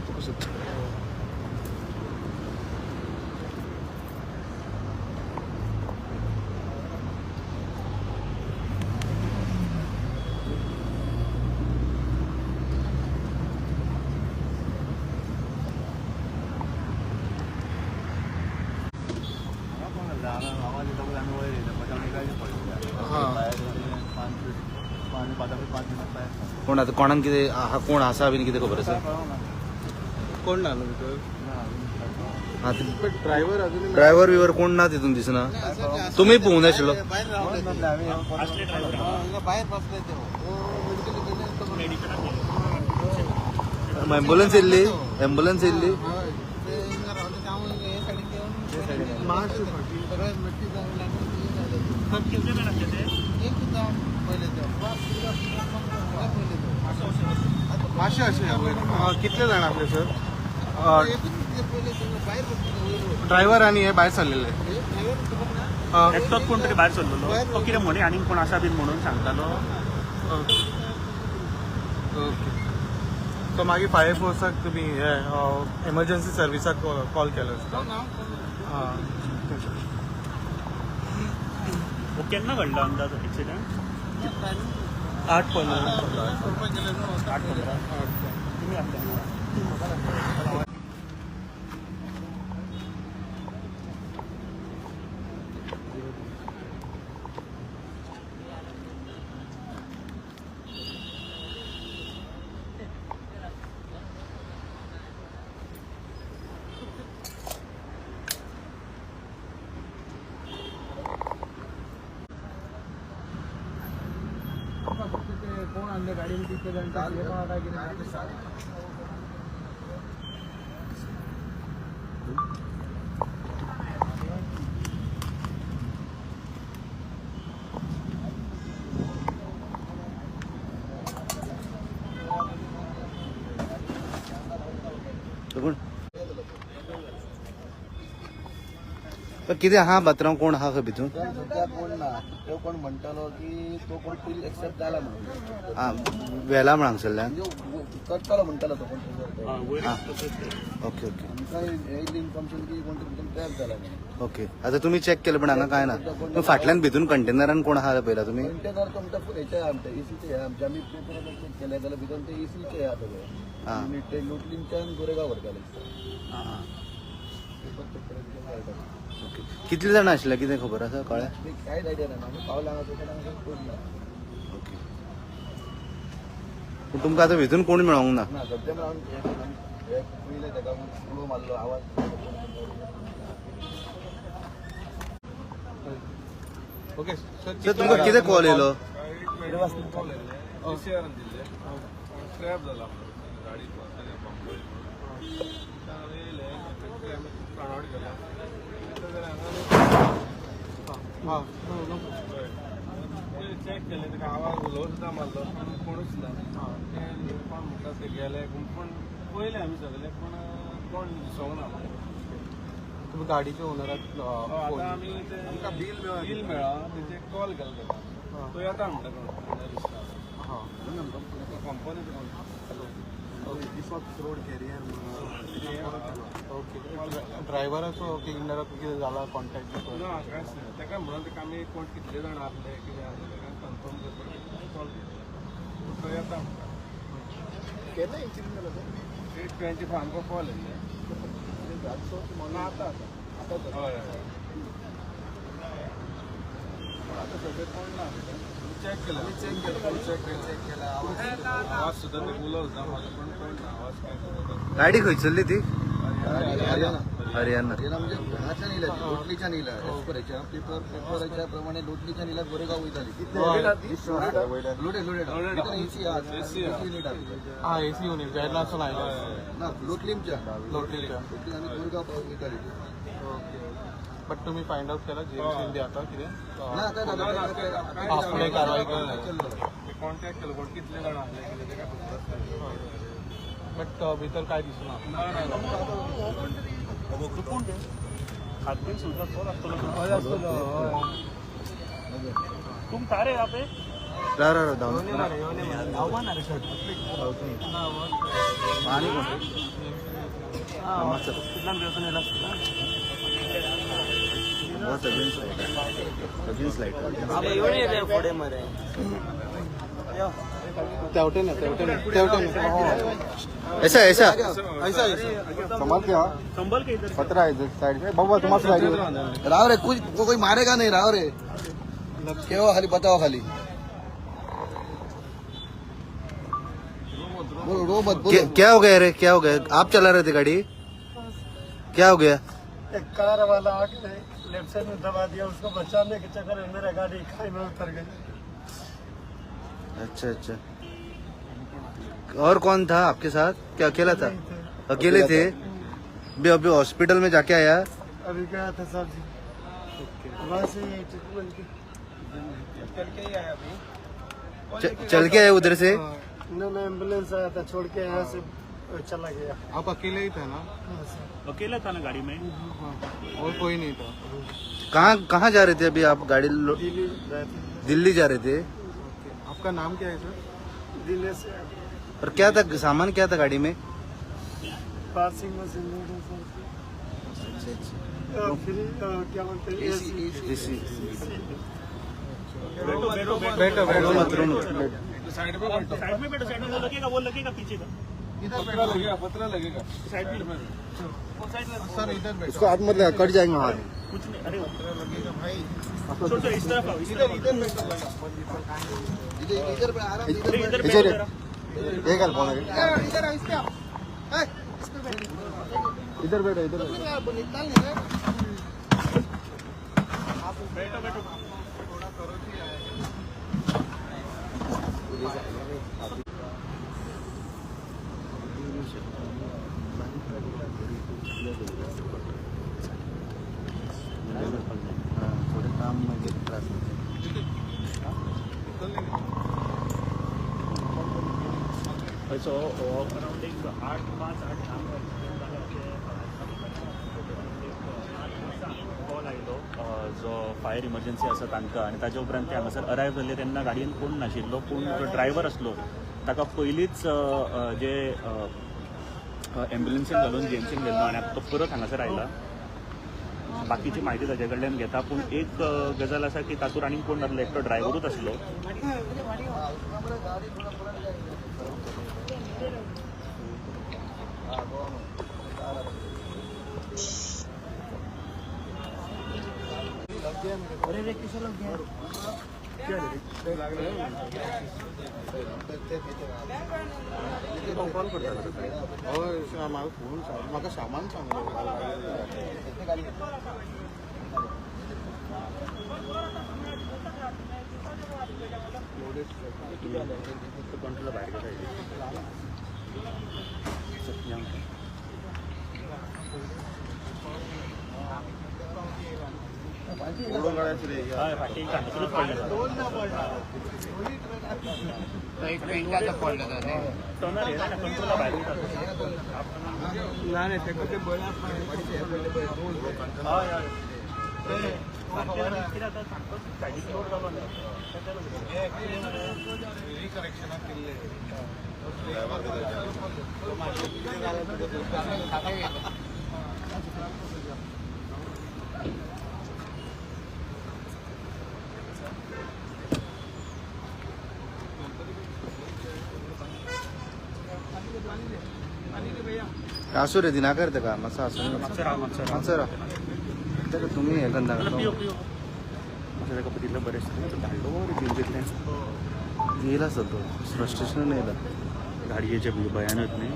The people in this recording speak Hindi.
तुका सुद्धा कोण आता कोणाक कितें हा कोण आसा बीन कितें खबर आसा कोण ना भितर ड्रायव्हर बिवर कोण ना तितून दिसना तुम्ही पोवूंक नाशिल्लो एम्बुलन्स येयल्ली मातशें अशें कितले जाण आपले सर ड्रायव्हर आनी हे भायर सरलेले एकटोच कोण तरी भायर सरलेलो तो कितें म्हणे आनी कोण आसा बीन म्हणून सांगतालो ओके सो मागीर फायर फोर्साक तुमी एमर्जन्सी सर्विसाक कॉल केलो आसता केन्ना घडलो अंदाज एक्सिडेंट 8:15 तुम्ही आसले कोण आणलं गाडीने तिथे कितें आहा बात्रांव कोण आहा खंय भितून सध्या कोण ना तो कोण म्हणटालो की तो कोण फील एक्सेप्ट जाला म्हणून वेला म्हण हांगसरल्यान करतालो म्हणटालो तो कोण ओके ओके आमकां येयल्ली इन्फॉर्मेशन की कोण तरी ट्रॅप जाला म्हणून ओके आता तुम्ही चेक केलं पण हांगा काय ना मग फाटल्यान भितून कंटेनरान कोण आहा पळयला तुमी कंटेनर तो म्हणटा हेचे आमच्या एसीचे आमच्या आमी पेपर चेक केले जाल्यार भितर ते एसीचे आहा सगळे आनी ते लोटलींच्यान गोरेगांव व्हरताले ओके कितले जाण आशिल्ले कितें खबर आसा कळ्ळें कांयच आयडिया ना आमी पावला हांगा पडला ओके पूण तुमकां आतां भितून कोण मेळोंक ना ना सध्या हांव पयले तेका उलो मारलो आवाज ओके सर तुमकां कितें कॉल येयलो स्क्रॅप जाला गाडी चेक केले तेका आवाज उलो सुद्दां मारलो कोणूच ना कोण म्हणटा ते गेले पूण पयले आमी सगळे पूण कोण दिसोंक ना तुम्ही गाडीच्या ओनराक आतां आमी बील मेळ्ळा तेचे कॉल केलो तेका तो येता म्हणटा कंपनीचो रोड कॅरियर ओके ड्रायव्हराचो क्लिनराचो कितें जाला कॉन्टॅक्ट ना कांयच ना तेका म्हणून तेका आमी कोण कितले जाण आसले कितें आसले तेका कन्फर्म करपाक कॉल केलो तो येता म्हणटा केन्ना इन्सिडंट जालो तो 8:25 आमकां कॉल येयल्ले आतां हय आतां सगळे कोण ना चेक केला आवाज सुद्धा ते उलव ना मला पण कोण ना आवाज काय गाडी खंयसरली ती हरियाणा म्हणजे हाच्या न्हिला लोटलीच्या न्हिला एसपरेच्या पेपराच्या प्रमाणे लोटलीच्या न्हिला गोरेगाव वयताली लोडेड एसी हा एसी युनिट जेन्नासून आयलो ना लोटलीमच्या आनी गोरेगाव वयताली बट तुम्ही फाइंड आउट केला जीएमसी आता कितें ना काय फुडें कारवाई केली कॉन्टॅक्ट केलो कोण कितले जाण आसले कितें तेका बट भितर काय दिसना कोण ते खाद्य सुद्धा कोण आसतलो तुम तारे यहाँ पे राव धाव पाणी स्लाइड ऐसा ऐसा संभाल के हाँ संभल के इधर खतरा है साइड में बाबा तुम्हारे साइड में राव रे कुछ कोई मारेगा नहीं राव रे क्या हुआ खाली बताओ खाली बोलो रो मत बोलो क्या हो गया रे क्या हो गया आप चला रहे थे गाड़ी क्या हो गया एक कार वाला आके लेफ्ट साइड में दबा दिया उसको बचाने के चक्कर में मेरा गाड़ी खाई में उतर गई अच्छा अच्छा और कौन था आपके साथ क्या अकेला था अकेले थे अभी हॉस्पिटल में जाके आया अभी गया था सर जी वहाँ से ट्रीटमेंट की चल के आया उधर से ना एम्बुलेंस आया था छोड़ के यहाँ से चला गया आप अकेले ही थे ना हाँ, सर। अकेला था ना गाड़ी में और कोई नहीं था कहाँ कहाँ जा रहे थे अभी आप गाड़ी दिल्ली गए थे दिल्ली जा रहे थे आपका नाम क्या है सर दिल्ली से और क्या था सामान क्या था गाड़ी में पासिंग मशीन फिर क्या बोलते हैं AC इसी बैठो बैठो बैठो बैठो मत रो मत। साइड में बैठो साइड में बैठो साइड में वो लगेगा पीछे का पतला लगेगा साइड में सर इधर बैठो इसको हाथ मत लगा कट जाएंगे हाथ कुछ नहीं अरे भाई छोड़ छोड़ इस तरफ आओ इस तरफ इधर बैठो इधर पे आराम से इधर इधर बैठो जरा। ये गल बोल इधर बैठो इधर बैठो बैठो थोडे काम म्हणजे त्रास होते. सो अराउंड एक 8-5-8 कॉल आयलो जो फायर इमर्जन्सी आसा तांकां आनी ताजे उपरांत ते हांगासर अरायव जाल्ले तेन्ना गाडयेन कोण नाशिल्लो पूण जो ड्रायव्हर आसलो ताका पयलींच जे एम्ब्युलन्सीन घालून जीएमसीन गेल्लो आनी आतां तो परत हांगासर आयला बाकीची म्हायती ताजे कडल्यान घेता पूण एक गजाल आसा की तातूंत आनीक कोण नासलो एकटो ड्रायव्हरूच आसलो म्हाका फोन सांग म्हाका सामान सांगलो कंट्रोल भायर हय फाटीं कांतरूच पडलेलो टर्नर हे ना कंट्रोला भायर वयता ना नाही ते कधी बळा हय हय कितें आतां सांगतो सायडीक लोड जालो न्ही करेक्शनाक केल्ले असू रे दिनाकर ते का मातसो असू मातसो राव मातसो राव तेका तुम्ही हे करता पियो पियो ताका पयलीं बरें धाडलो रे दिल्लींतल्यान येयला असतो तो फ्रस्ट्रेशन येयला गाडयेचे भयानक न्ही